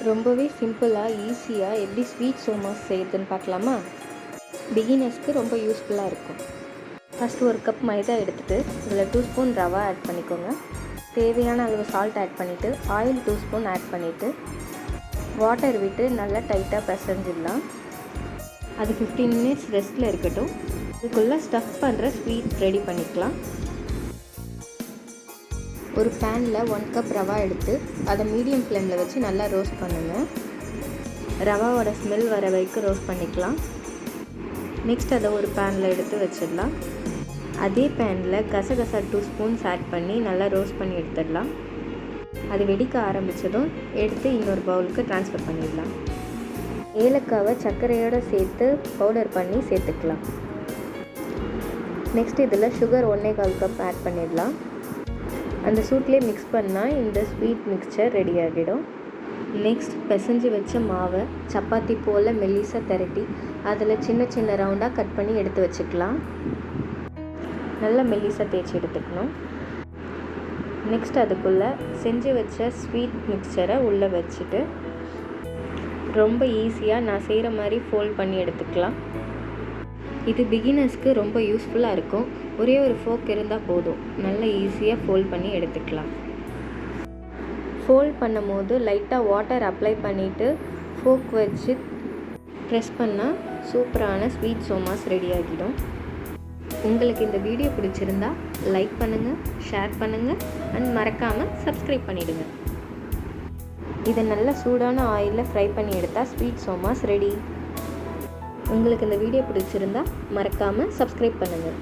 ரொம்பவே சிம்பிளாக ஈஸியாக எப்படி ஸ்வீட் சோமாஸ் செய்யுதுன்னு பார்க்கலாமா? பிகினர்ஸ்க்கு ரொம்ப யூஸ்ஃபுல்லாக இருக்கும். ஃபஸ்ட்டு ஒரு கப் மைதா எடுத்துகிட்டு இதில் 2 ஸ்பூன் ரவா ஆட் பண்ணிக்கோங்க. தேவையான அளவு சால்ட் ஆட் பண்ணிவிட்டு ஆயில் 2 ஸ்பூன் ஆட் பண்ணிவிட்டு வாட்டர் விட்டு நல்லா டைட்டாக பிசைஞ்சிடலாம். அது 15 மினிட்ஸ் ரெஸ்ட்டில் இருக்கட்டும். இதுக்குள்ளே ஸ்டஃப் பண்ணுற ஸ்வீட் ரெடி பண்ணிக்கலாம். ஒரு பேனில் 1 கப் ரவா எடுத்து அதை மீடியம் ஃப்ளேமில் வச்சு நல்லா ரோஸ்ட் பண்ணுங்கள். ரவாவோட ஸ்மெல் வர வரைக்கும் ரோஸ்ட் பண்ணிக்கலாம். நெக்ஸ்ட் அதை ஒரு பேனில் எடுத்து வச்சிடலாம். அதே பேனில் கசகசா 2 ஸ்பூன்ஸ் ஆட் பண்ணி நல்லா ரோஸ்ட் பண்ணி எடுத்துடலாம். அது வெடிக்க ஆரம்பித்ததும் எடுத்து இன்னொரு பவுலுக்கு ட்ரான்ஸ்ஃபர் பண்ணிடலாம். ஏலக்காவை சர்க்கரையோடு சேர்த்து பவுடர் பண்ணி சேர்த்துக்கலாம். நெக்ஸ்ட் இதில் சுகர் 1/4 கப் ஆட் பண்ணிடலாம். அந்த சூட்லேயே மிக்ஸ் பண்ணால் இந்த ஸ்வீட் மிக்சர் ரெடி ஆகிடும். நெக்ஸ்ட் பிசைஞ்சு வச்ச மாவை சப்பாத்தி போல் மெல்லிசாக திரட்டி அதில் சின்ன சின்ன ரவுண்டாக கட் பண்ணி எடுத்து வச்சுக்கலாம். நல்லா மெல்லிசாக தேய்ச்சி எடுத்துக்கணும். நெக்ஸ்ட் அதுக்குள்ளே செஞ்சு வச்ச ஸ்வீட் மிக்சரை உள்ளே வச்சுட்டு ரொம்ப ஈஸியாக நான் செய்கிற மாதிரி ஃபோல்ட் பண்ணி எடுத்துக்கலாம். இது பிகினர்ஸ்க்கு ரொம்ப யூஸ்ஃபுல்லாக இருக்கும். ஒரே ஒரு ஃபோக் இருந்தால் போதும், நல்லா ஈஸியாக ஃபோல்ட் பண்ணி எடுத்துக்கலாம். ஃபோல்ட் பண்ணும் போது லைட்டாக வாட்டர் அப்ளை பண்ணிவிட்டு ஃபோக் வச்சு ப்ரெஸ் பண்ணால் சூப்பரான ஸ்வீட் சோமாஸ் ரெடி ஆகிடும். உங்களுக்கு இந்த வீடியோ பிடிச்சிருந்தா லைக் பண்ணுங்கள், ஷேர் பண்ணுங்கள் அண்ட் மறக்காமல் சப்ஸ்கிரைப் பண்ணிவிடுங்க. இதை நல்லா சூடான ஆயிலில் ஃப்ரை பண்ணி எடுத்தால் ஸ்வீட் சோமாஸ் ரெடி. உங்களுக்கு இந்த வீடியோ பிடிச்சிருந்தா மறக்காமல் சப்ஸ்கிரைப் பண்ணுங்கள்.